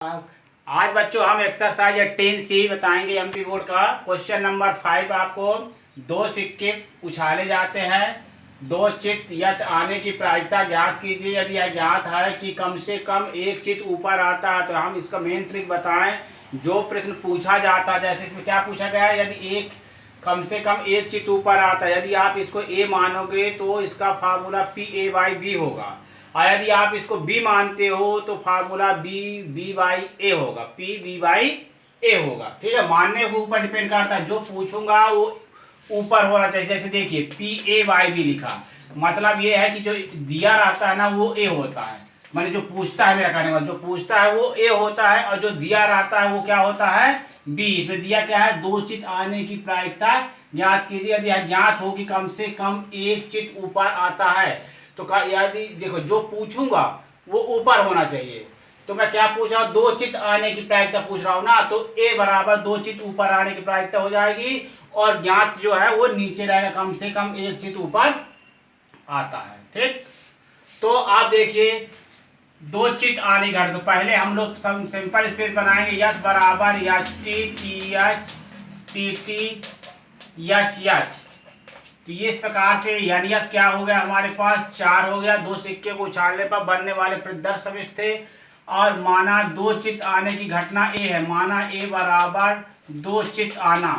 आज बच्चों हम एक्सरसाइज 10C बताएंगे एमपी बोर्ड का। क्वेश्चन नंबर 5 आपको दो सिक्के उछाले जाते हैं, दो चित यच आने की प्रायिकता ज्ञात कीजिए। यदि यह ज्ञात है कि कम से कम एक चित ऊपर आता है तो हम इसका मेन ट्रिक बताएं। जो प्रश्न पूछा जाता है, जैसे इसमें क्या पूछा गया है, यदि एक कम से कम एक चित ऊपर आता है, यदि आप इसको ए मानोगे तो इसका फार्मूला PA/B होगा, और यदि आप इसको बी मानते हो तो फार्मूला B/A होगा, PB/A होगा। ठीक है, मानने के ऊपर डिपेंड करता है। जो पूछूंगा वो ऊपर होना चाहिए। जैसे देखिए PA/B लिखा, मतलब ये है कि जो दिया रहता है ना वो ए होता है, माने जो पूछता है मेरा कहने वाला, जो पूछता है वो ए होता है, और जो दिया रहता है वो क्या होता है, बी। इसमें दिया क्या है, दो चित आने की प्रायिकता ज्ञात कीजिए। यदि ज्ञात हो कि कम से कम एक चित ऊपर आता है तो यदि देखो जो पूछूंगा वो ऊपर होना चाहिए। तो मैं क्या पूछ रहा हूँ, दो चित आने की प्रायिकता पूछ रहा हूँ ना, तो ए बराबर दो चित ऊपर आने की प्रायिकता हो जाएगी, और ज्ञात जो है वो नीचे रहेगा, कम से कम एक चित ऊपर आता है। ठीक, तो आप देखिए दो चित आने का, तो पहले हम लोग सिंपल स्पेस बनाएंगे। यच बराबर H T T H T T H H. तो ये इस प्रकार से यानी यस क्या हो गया, हमारे पास 4 हो गया। दो सिक्के को उछालने पर बनने वाले प्रदर्श समिष्ट थे, और माना दो चित आने की घटना ए है। माना ए बराबर दो चित आना,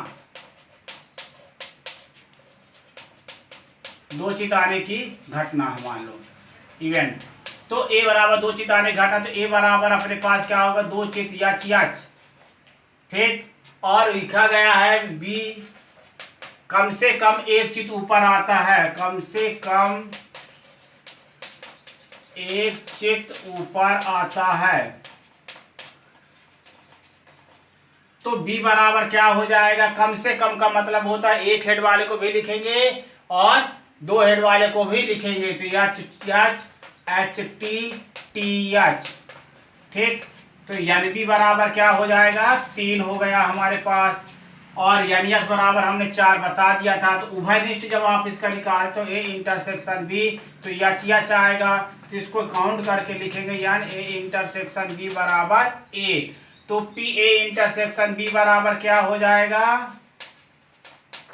दो चित आने की घटना है, मान लो इवेंट। तो ए बराबर दो चित आने की घटना, तो ए बराबर अपने पास क्या होगा, दो चित यच यच। ठीक, और लिखा गया है बी कम से कम एक चित ऊपर आता है, कम से कम एक चित ऊपर आता है। तो बी बराबर क्या हो जाएगा, कम से कम का मतलब होता है एक हेड वाले को भी लिखेंगे और दो हेड वाले को भी लिखेंगे, तो यच यच एच टी टी एच। ठीक, तो यानी बी बराबर क्या हो जाएगा, 3 हो गया हमारे पास, और यानी एस बराबर हमने 4 बता दिया था। तो उभयनिष्ठ जब आप इसका निकाल तो ए इंटरसेक्शन बी, तो यच यच आएगा, तो इसको काउंट करके लिखेंगे, यानी ए इंटरसेक्शन बी बराबर ए। तो पी ए इंटरसेक्शन बी बराबर क्या हो जाएगा,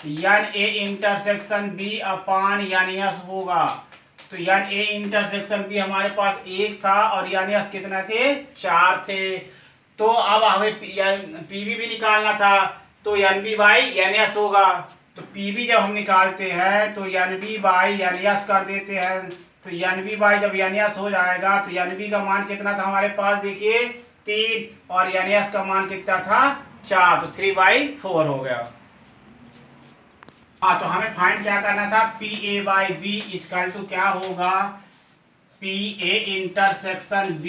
यान ए इंटरसेक्शन बी अपान यानी एस होगा। तो यान ए इंटरसेक्शन बी हमारे पास 1 था, और यानी एस कितना थे, 4 थे। तो अब हमें पीबी भी निकालना था, तो N B by N S होगा। तो पीबी जब हम निकालते हैं तो N B by N S कर देते हैं। तो एन बी बाई जब एन एस हो जाएगा तो एन बी का मान कितना था हमारे पास, देखिए 3, और एन एस का मान कितना था, 4, तो 3/4 हो गया। हाँ, तो हमें फाइंड क्या करना था, PA/B इक्वल टू क्या होगा, PA इंटरसेक्शन B।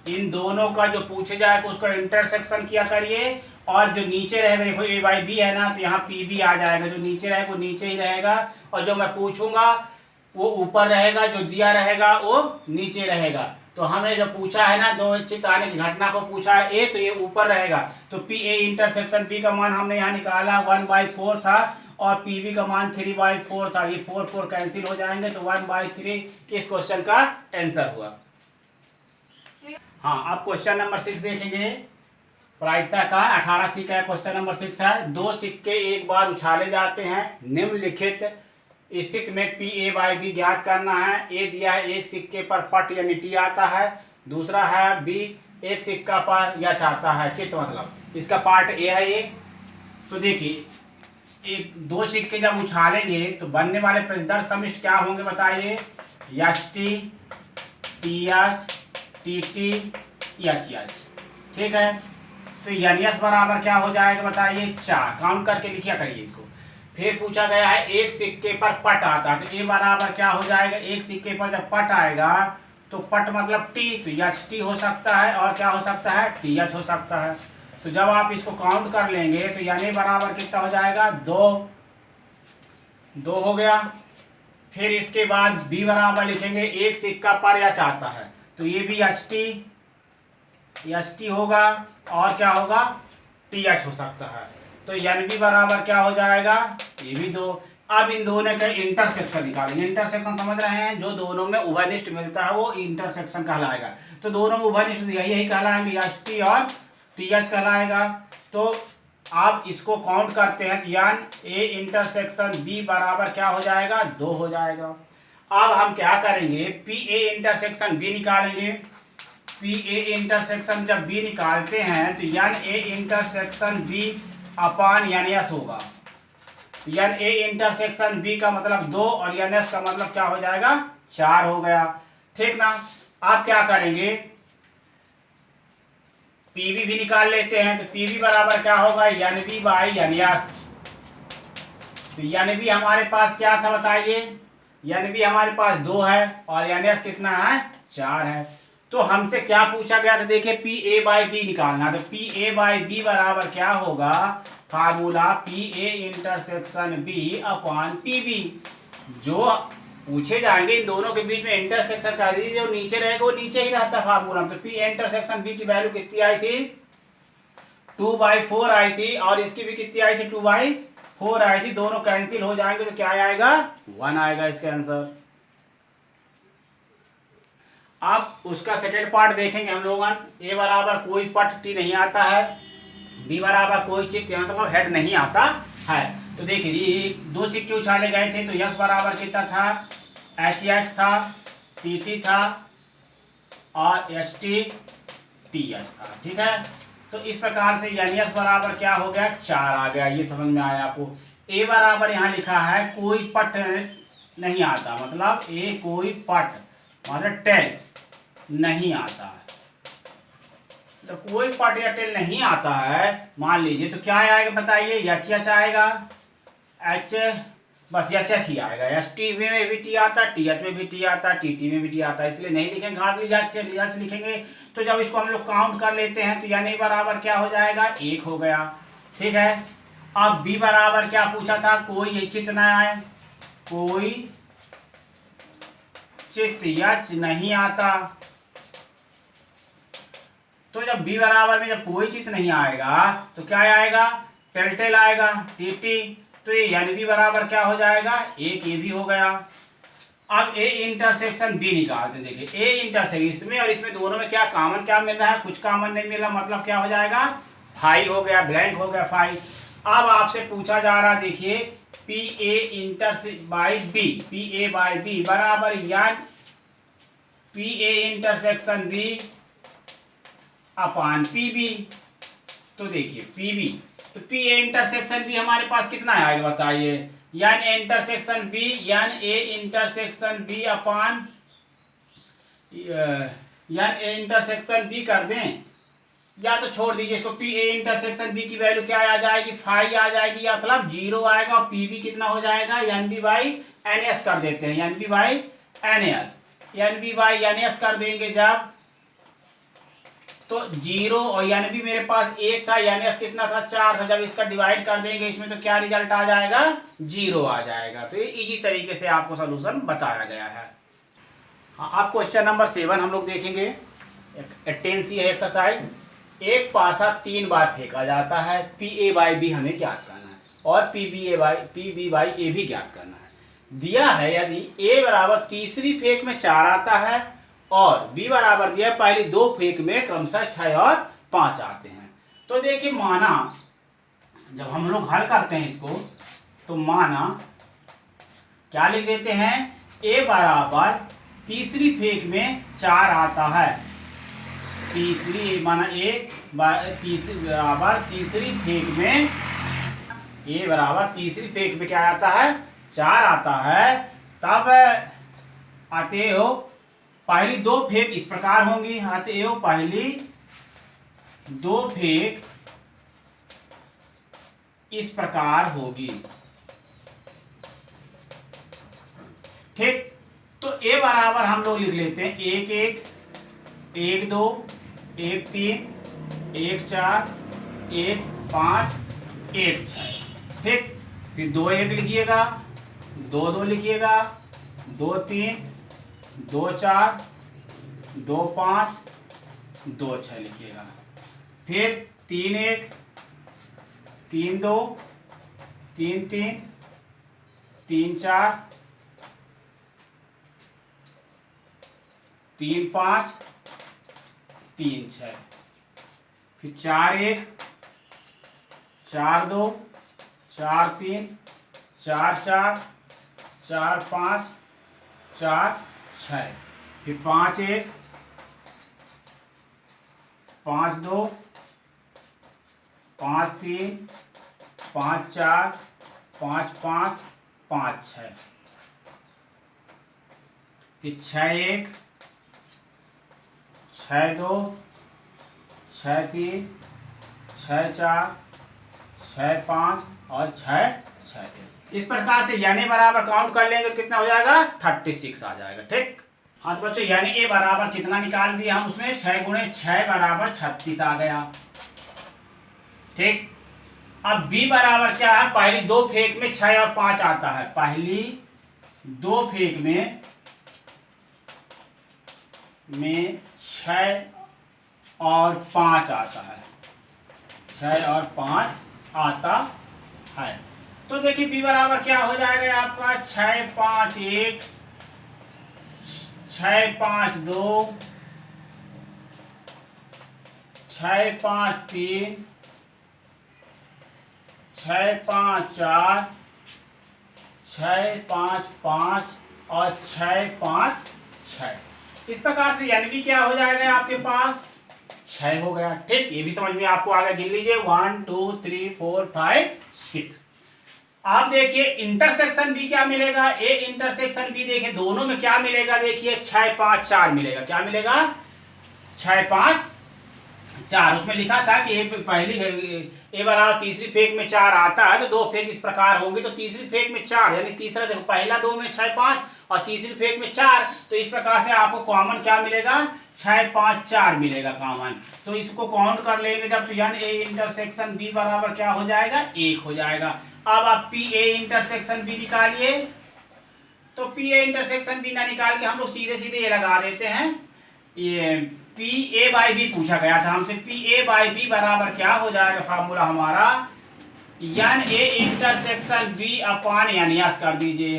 इन दोनों का जो पूछे जाएगा उसका इंटरसेक्शन किया करिए, और जो नीचे रहेगा, देखो A/B है ना, तो यहाँ PB आ जाएगा, जो नीचे रहेगा वो नीचे ही रहेगा, और जो मैं पूछूंगा वो ऊपर रहेगा, जो दिया रहेगा वो नीचे रहेगा। तो हमने जो पूछा है ना, दो चित आने की घटना को पूछा है ए, तो ये ऊपर रहेगा। तो PA इंटरसेक्शन B का मान हमने यहाँ निकाला 1/4 था, और PB का मान 3/4 था। ये 4 कैंसिल हो जाएंगे, तो 1/3 इस क्वेश्चन का आंसर हुआ। हाँ, अब क्वेश्चन नंबर 6 देखेंगे। प्रायिकता का 18C का क्वेश्चन नंबर 6 है। दो सिक्के एक बार उछाले जाते हैं, निम्नलिखित स्थिति में PA/B ज्ञात करना है। ए दिया है, एक सिक्के पर पट यानी टी आता है, दूसरा है बी एक सिक्का पर यच आता है, चित मतलब इसका पार्ट ए है ये। तो देखिए एक दो सिक्के जब उछालेंगे तो बनने वाले प्रतिदर्श समिष्ट क्या होंगे बताइए, H T T H T T H H. ठीक है, तो यानी एस बराबर क्या हो जाएगा बताइए, 4, काउंट करके लिखिया करिए इसको। फिर पूछा गया है एक सिक्के पर पट आता है, तो ए बराबर क्या हो जाएगा, एक सिक्के पर जब पट आएगा तो पट मतलब टी, तो यच टी हो सकता है, और क्या हो सकता है, टी एच हो सकता है। तो जब आप इसको काउंट कर लेंगे तो यानी बराबर कितना हो जाएगा, 2 हो गया। फिर इसके बाद बी बराबर लिखेंगे, एक सिक्का पर यच आता है, तो ये भी एच टी होगा, और क्या होगा, टी एच हो सकता है। तो एन बी बराबर क्या हो जाएगा, ये भी 2। अब इन दोनों का इंटरसेक्शन निकालेंगे। इंटरसेक्शन समझ रहे हैं, जो दोनों में उभयनिष्ठ मिलता है वो इंटरसेक्शन कहलाएगा। तो दोनों में उभयनिष्ठ यही कहलाएंगे, एस टी और टी एच कहलाएगा। तो आप इसको काउंट करते हैं तो यान ए इंटरसेक्शन बी बराबर क्या हो जाएगा, 2 हो जाएगा। अब हम क्या करेंगे, पी ए इंटरसेक्शन बी निकालेंगे। पी ए इंटरसेक्शन जब बी निकालते हैं तो यान ए इंटरसेक्शन बी अपान यान एस होगा। यान ए इंटरसेक्शन बी का मतलब 2 और यान एस का मतलब क्या हो जाएगा, 4 हो गया। ठीक ना। आप क्या करेंगे, पीबी भी निकाल लेते हैं। तो पीबी बराबर क्या होगा, यान बी बाई यान एस। तो यान बी हमारे पास क्या था बताइए, यान बी हमारे पास 2 है और यान एस कितना है, 4 है। तो हमसे क्या पूछा गया था, देखिए पी ए बाई बी निकालना। तो पी ए बाई बी बराबर क्या होगा, formula P A intersection B upon P B. जो पूछे जाएंगे इन दोनों के बीच में इंटरसेक्शन कर दीजिए, जो नीचे रहेगा वो नीचे ही रहता फार्मूला में। तो पी इंटरसेक्शन बी की वैल्यू कितनी आई थी, 2/4 आई थी, और इसकी भी कितनी आई थी, 2/4 आई थी। दोनों कैंसिल हो जाएंगे तो क्या आएगा, 1 आएगा इसका आंसर। अब उसका सेकेंड पार्ट देखेंगे हम लोग। ए बराबर कोई पट टी नहीं आता है, बी बराबर कोई चित्त यहाँ मतलब हेड नहीं आता है। तो देखिए ये 2 सिक्के उछाले गए थे। तो यस बराबर कितना था, एच एच था, टी टी था और एस टी टी एच था। ठीक है। तो इस प्रकार से यानी एस बराबर क्या हो गया, 4 आ गया। ये समझ में आया आपको। ए बराबर यहाँ लिखा है कोई पट नहीं आता, मतलब ए कोई पट मतलब टेल नहीं आता है। तो कोई पट या टेल नहीं आता है मान लीजिए, तो क्या आएगा बताइए, एच एच आएगा, एच बस एच एच ही आएगा। एस टी में भी टी आता, टी एच में भी टी आता, टी टी में भी टी आता, इसलिए नहीं लिखेंगे, घात एच लिखेंगे। तो जब इसको हम लोग काउंट कर लेते हैं तो यानी बराबर क्या हो जाएगा, 1 हो गया। ठीक है। अब बी बराबर क्या पूछा था, कोई चित्त न आए, कोई चित्त एच नहीं आता। तो जब बी बराबर में जब कोई चित्त नहीं आएगा तो क्या आएगा, टेल टेल आएगा, टी टी। तो ये यानी बी बराबर क्या हो जाएगा, 1 ये भी हो गया। अब ए इंटरसेक्शन बी निकालते, देखिए ए इंटरसेक्शन इसमें और इसमें दोनों में क्या कॉमन क्या मिल रहा है, कुछ कॉमन नहीं मिल रहा, मतलब क्या हो जाएगा, 5 हो गया, ब्लैंक हो गया 5। अब आपसे पूछा जा रहा, देखिए P A intersection by B, P A by B बराबर यान P A intersection B upon P B. तो देखिए पी बी, तो पी ए इंटरसेक्शन बी हमारे पास कितना आएगा बताइए, यान ए इंटरसेक्शन बी, यान ए इंटरसेक्शन बी अपान यान ए इंटरसेक्शन बी कर दें, या तो छोड़ दीजिए इसको। पी ए इंटरसेक्शन बी की वैल्यू क्या आ जाएगी, 5 आ जाएगी, या मतलब 0 आएगा। और पी बी कितना हो जाएगा, N B by N S कर देते हैं, N B by N S, N B by N S कर देंगे जब, तो 0 और यानी भी मेरे पास 1 था, यानी एस कितना था, 4 था। जब इसका डिवाइड कर देंगे इसमें तो क्या रिजल्ट आ जाएगा, 0 आ जाएगा। तो ये इजी तरीके से आपको सलूशन बताया गया है। हाँ, अब क्वेश्चन नंबर 7 हम लोग देखेंगे। 10C है एक्सरसाइज। एक पासा 3 बार फेंका जाता है, पी ए बाई बी हमें ज्ञात करना है और पी बी बाई ए भी ज्ञात करना है। दिया है यदि ए बराबर तीसरी फेंक में 4 आता है और बी बराबर दिया पहली 2 फेंक में क्रमशः 6 और 5 आते हैं। तो देखिए माना जब हम लोग हल करते हैं इसको, तो माना क्या लिख देते हैं, ए बराबर तीसरी फेंक में 4 आता है। तीसरी माना ए बराबर तीसरी फेंक में, ए बराबर तीसरी फेंक में क्या आता है, 4 आता है। तब आते हो पहली 2 फेंक इस प्रकार होंगी, आते हो पहली 2 फेंक इस प्रकार होगी। ठीक। तो ए बराबर हम लोग लिख लेते हैं 1 1 1 2 1 3 1 4 1 5 1 6। ठीक। फिर 2 1 लिखिएगा, 2 2 लिखिएगा, 2 3 2 4 2 5 2 6 लिखिएगा। फिर 3 1 3 2 3 3 3 4 3 5 3 6, फिर 4 1 4 2 4 3 4 4 4 5 4 6, फिर 5 1 5 2 5 3 5 4 5 5 5 6, फिर 6 1 6 2 6 3 6 4 6 5 और 6 6। इस प्रकार से यानी बराबर काउंट कर लेंगे तो कितना हो जाएगा 36 आ जाएगा। ठीक। हाँ तो बच्चों यानी ए बराबर कितना निकाल दिया हम उसमें 6 गुणे 6 बराबर 36 आ गया। ठीक। अब बी बराबर क्या है, पहली दो फेंक में 6 और 5 आता है, पहली दो फेंक में 6 और 5 आता है, 6 और 5 आता है। तो देखिए बी बराबर क्या हो जाएगा आपका 6 5 1 6 5 2 6 5 3 6 5 4 6 5 5 और 6 5 6। इस प्रकार से यानी कि क्या हो जाएगा आपके पास 6 हो गया। ठीक। ये भी समझ में आपको आ गया, गिन लीजिए 1 2 3 4 5 6। आप देखिए इंटरसेक्शन बी क्या मिलेगा, ए इंटरसेक्शन बी देखिए दोनों में क्या मिलेगा, देखिए 6 5 4 मिलेगा। क्या मिलेगा 6 5 4। उसमें लिखा था कि ए बराबर तीसरी फेंक में 4 आता है तो दो फेंक इस प्रकार होंगे, तो तीसरी फेंक में 4 यानी तीसरा देखो पहला दो में 6 5 और तीसरी फेंक में 4, तो इस प्रकार से आपको कॉमन क्या मिलेगा 6 5 4 मिलेगा कॉमन। तो इसको काउंट कर लेंगे जब, तो यानी ए इंटरसेक्शन बी बराबर क्या हो जाएगा 1 हो जाएगा। अब आप पी ए इंटरसेक्शन बी निकालिए, तो पी ए इंटरसेक्शन बी ना निकाल के हम लोग सीधे सीधे ये लगा देते हैं, ये पी ए बाई बी पूछा गया था हमसे, पी ए बाई बी बराबर क्या हो जाएगा फार्मूला हमारा N A intersection B upon N, S कर दीजिए,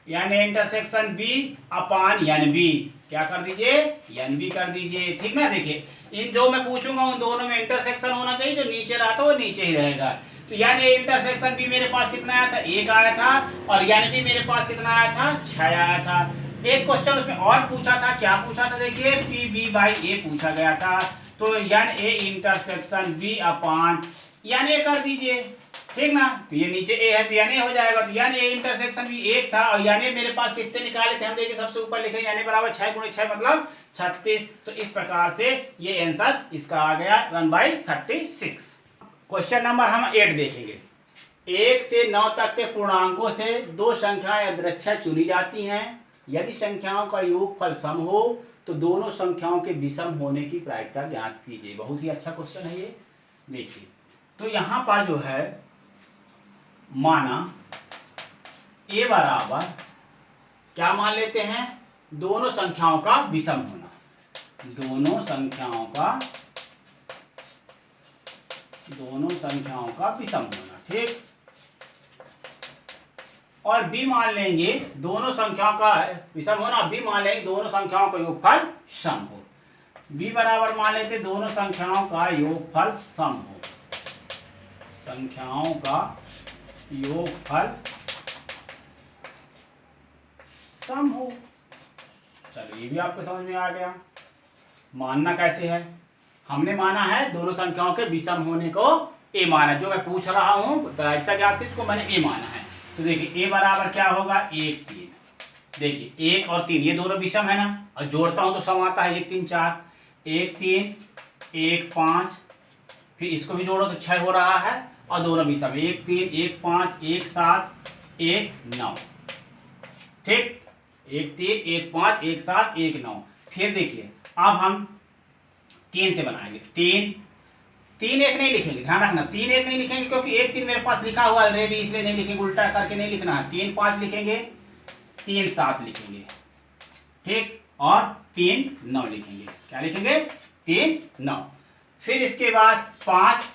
N A intersection B upon N B, क्या कर दीजिए एन बी कर दीजिए। ठीक ना। देखिए इन जो मैं पूछूंगा उन दोनों में इंटरसेक्शन होना चाहिए, जो नीचे रहता वो नीचे ही रहेगा। तो यानी ए इंटरसेक्शन बी मेरे पास कितना आया था 1 आया था, और यानी बी मेरे पास कितना आया था 6 आया था। एक क्वेश्चन उसमें और पूछा था, क्या पूछा था देखिए पी बी बाई ए पूछा गया था, तो N A intersection B upon N A कर दीजिए। ठीक ना। तो ये नीचे ए है तो एन ए हो जाएगा, तो एन ए इंटरसेक्शन भी 1 था, और एन ए मेरे पास कितने निकाले थे हम देखिए सबसे ऊपर लिखे एन ए बराबर 6 गुणे 6 मतलब 36। तो इस प्रकार से ये आंसर इसका आ गया 1/36। क्वेश्चन नंबर हम 8 देखेंगे। 1 से 9 तक के पूर्णांकों से दो संख्याएं यादृच्छिक चुनी जाती हैं। यदि संख्याओं का योगफल सम हो तो दोनों संख्याओं के विषम होने की प्रायिकता ज्ञात कीजिए। बहुत ही अच्छा क्वेश्चन है ये। देखिए तो यहाँ पर जो है माना ए बराबर क्या मान लेते हैं, दोनों संख्याओं का विषम होना, दोनों संख्याओं का विषम होना। ठीक। और बी मान लेंगे दोनों संख्याओं का विषम होना, बी मान लेंगे दोनों संख्याओं का योगफल सम हो। बी बराबर मान लेते दोनों संख्याओं का योगफल सम हो, संख्याओं का योगफल सम हो। चलो ये भी आपको समझ में आ गया। मानना कैसे है, हमने माना है दोनों संख्याओं के विषम होने को ए माना, जो मैं पूछ रहा हूं प्रायिकता ज्ञात इसको मैंने ए माना है। तो देखिए ए बराबर क्या होगा 1 3, देखिए 1 और 3 ये दोनों विषम है ना, और जोड़ता हूं तो सम आता है 1 3 4, 1 3 1 5, फिर इसको भी जोड़ो तो 6 हो रहा है, और दोनों विषम 1 3 1 5 1 7 1 9। ठीक। 1 3 1 5 1 7 1 9। फिर देखिए अब हम 3 से बनाएंगे, 3 3 1 नहीं लिखेंगे, ध्यान रखना 3 1 नहीं लिखेंगे क्योंकि 1 3 मेरे पास लिखा हुआ ऑलरेडी, इसलिए नहीं लिखेंगे, उल्टा करके नहीं लिखना है। 3 5 लिखेंगे, 3 7 लिखेंगे। ठीक। और 3 9 लिखेंगे। क्या लिखेंगे 3 9। फिर इसके बाद 5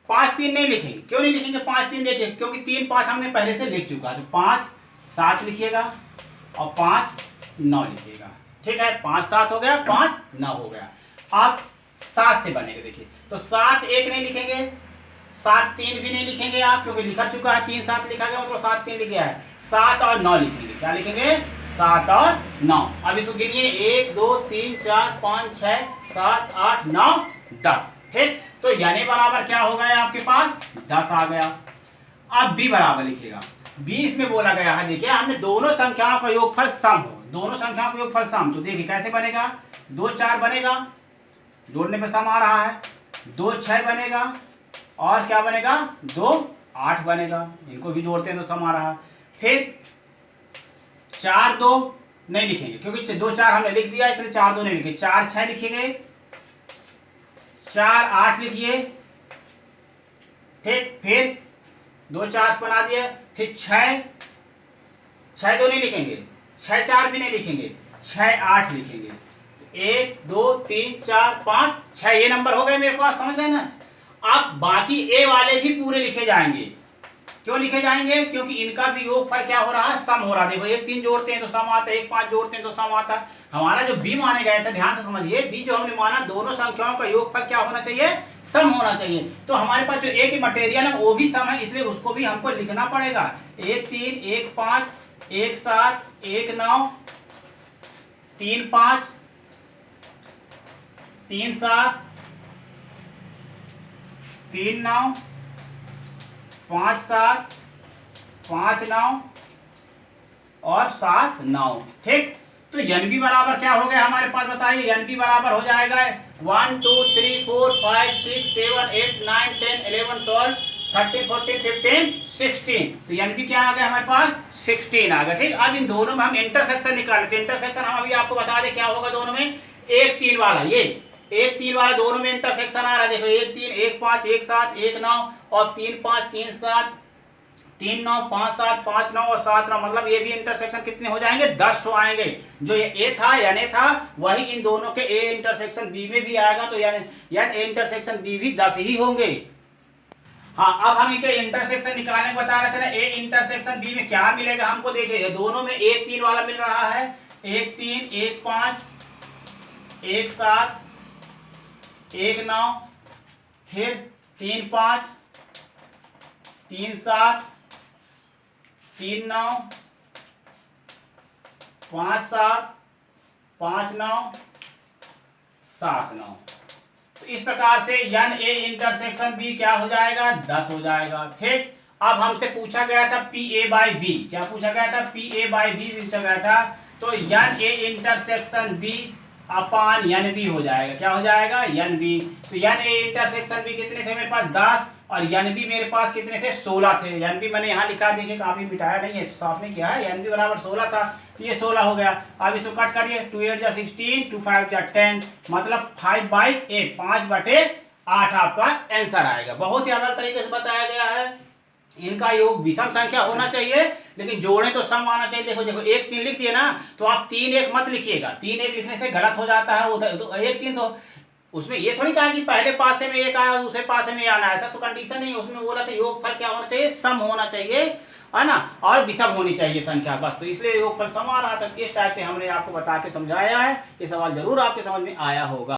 5 3 नहीं लिखेंगे। क्यों नहीं लिखेंगे 5 3? देखिए क्योंकि 3 5 हमने पहले से लिख चुका है, तो 5 7 लिखिएगा और 5 9 लिखिएगा। ठीक है, 5 7 हो गया, 5 9 हो गया। अब 7 से बनेगा, देखिए तो 7 1 नहीं लिखेंगे, 7 3 भी नहीं लिखेंगे आप, क्योंकि लिखा चुका है 3 7 लिखा गया, मतलब 7 3 लिख गया है। 7 और 9 लिखेंगे। क्या लिखेंगे? 7 और 9। अब इसको गिनिए, 1 2 3 4 5 6 7 8 9 10। ठीक, तो यानी बराबर क्या हो गया आपके पास? 10 आ गया। अब b बराबर लिखिएगा। 20 में बोला गया है, देखिए हमने दोनों संख्याओं का योगफल सम हो, दोनों संख्याओं का योगफल सम, तो देखिए कैसे बनेगा? 2 4 बनेगा, जोड़ने पे सम आ रहा है। 2 6 बनेगा, और क्या बनेगा? 2 8 बनेगा, इनको भी जोड़ते हैं तो सम आ रहा है। फिर 4 2 नहीं लिखेंगे, क्योंकि 2 4 हमने लिख दिया, इसलिए 4 2 नहीं लिखेंगे। 4 6 लिखेंगे, 4 8 लिखिए। ठीक, फिर 2 4 बना दिए, फिर 6 6 2 नहीं लिखेंगे, 6 4 भी नहीं लिखेंगे, 6 8 लिखेंगे। 1 2 3 4 5 6 ये नंबर हो गए मेरे पास, समझ गए ना? अब बाकी ए वाले भी पूरे लिखे जाएंगे। क्यों लिखे जाएंगे? क्योंकि इनका भी योगफल क्या हो रहा है? सम हो रहा है। देखो 1 3 जोड़ते हैं तो सम आता है, 1 5 जोड़ते हैं तो सम आता है। हमारा जो बी माने गए थे, ध्यान से समझिए, बी जो हमने माना, दोनों संख्याओं का योगफल क्या होना चाहिए? सम होना चाहिए। तो हमारे पास जो ए की मटेरियल है वो भी सम है, इसलिए उसको भी हमको लिखना पड़ेगा। 1 3 1 5 1 7 1 9 3 5 3 7 3 9 5 7 5 9 और 7 9। ठीक, तो एन बी बराबर क्या हो गया हमारे पास? बताइए, एन बी बराबर हो जाएगा 1 2 3 4 5 6 7 8 9 10 11 12 13 14 15 16। तो एन बी क्या आ गया हमारे पास? 16 आ गया। ठीक, अब इन दोनों में हम इंटरसेक्शन निकालते हैं। इंटरसेक्शन हम अभी आपको बता दें क्या होगा दोनों में। 1 3 वाला, ये 1 3 वाला दोनों में इंटरसेक्शन आ रहा है। देखो 1 3 1 5 1 7 1 9 और 3 5 3 7 3 9 5 7 5 9 और 7 9, मतलब ये भी इंटरसेक्शन कितने हो जाएंगे? 10 तो आएंगे। जो ये ए था, यानी था, वही इन दोनों के ए इंटरसेक्शन बी में भी आएगा, तो यानी ए इंटरसेक्शन बी भी 10 ही होंगे। हाँ, अब हम इनके इंटरसेक्शन निकालने को बता रहे थे ना। ए इंटरसेक्शन बी में क्या मिलेगा हमको? देखिए दोनों में 1 3 वाला मिल रहा है, 1 3 1 5 1 7 1 9, फिर 3 5 3 7 3 9 5 7 5 9 7 9। तो इस प्रकार से एन ए इंटरसेक्शन बी क्या हो जाएगा? 10 हो जाएगा। ठीक, अब हमसे पूछा गया था पी ए बाई बी। क्या पूछा गया था? पी ए बाई बी पूछा गया था। तो N A intersection B upon N B हो जाएगा। क्या हो जाएगा? N B. तो एन ए इंटरसेक्शन बी कितने थे मेरे पास? 10, और एन बी मेरे पास कितने थे? 16 थे। एन बी मैंने यहाँ लिखा, देखिए काफी मिटाया नहीं है, साफ नहीं किया है। एन बी बराबर 16 था, तो ये 16 हो गया। अब इसको कट करिए, 2 8 जा 16, 2 5 जा 10, मतलब 5/8, 5/8 आपका आंसर आएगा। बहुत ही अलग तरीके से बताया गया है। इनका योग विषम संख्या होना चाहिए, लेकिन जोड़े तो सम आना चाहिए। देखो देखो 1 3 लिख दिए ना, तो आप 3 1 मत लिखिएगा। 3 1 लिखने से गलत हो जाता है। उधर तो 1 3, तो उसमें ये थोड़ी कहा कि पहले पासे में एक आया दूसरे पासे में आना, ऐसा तो कंडीशन नहीं है। उसमें बोला था योगफल क्या होना चाहिए? सम होना चाहिए, है ना, और विषम होनी चाहिए संख्या, बस। तो इसलिए योगफल सम आ रहा था। इस टाइप से हमने आपको बता के समझाया है। ये सवाल जरूर आपके समझ में आया होगा।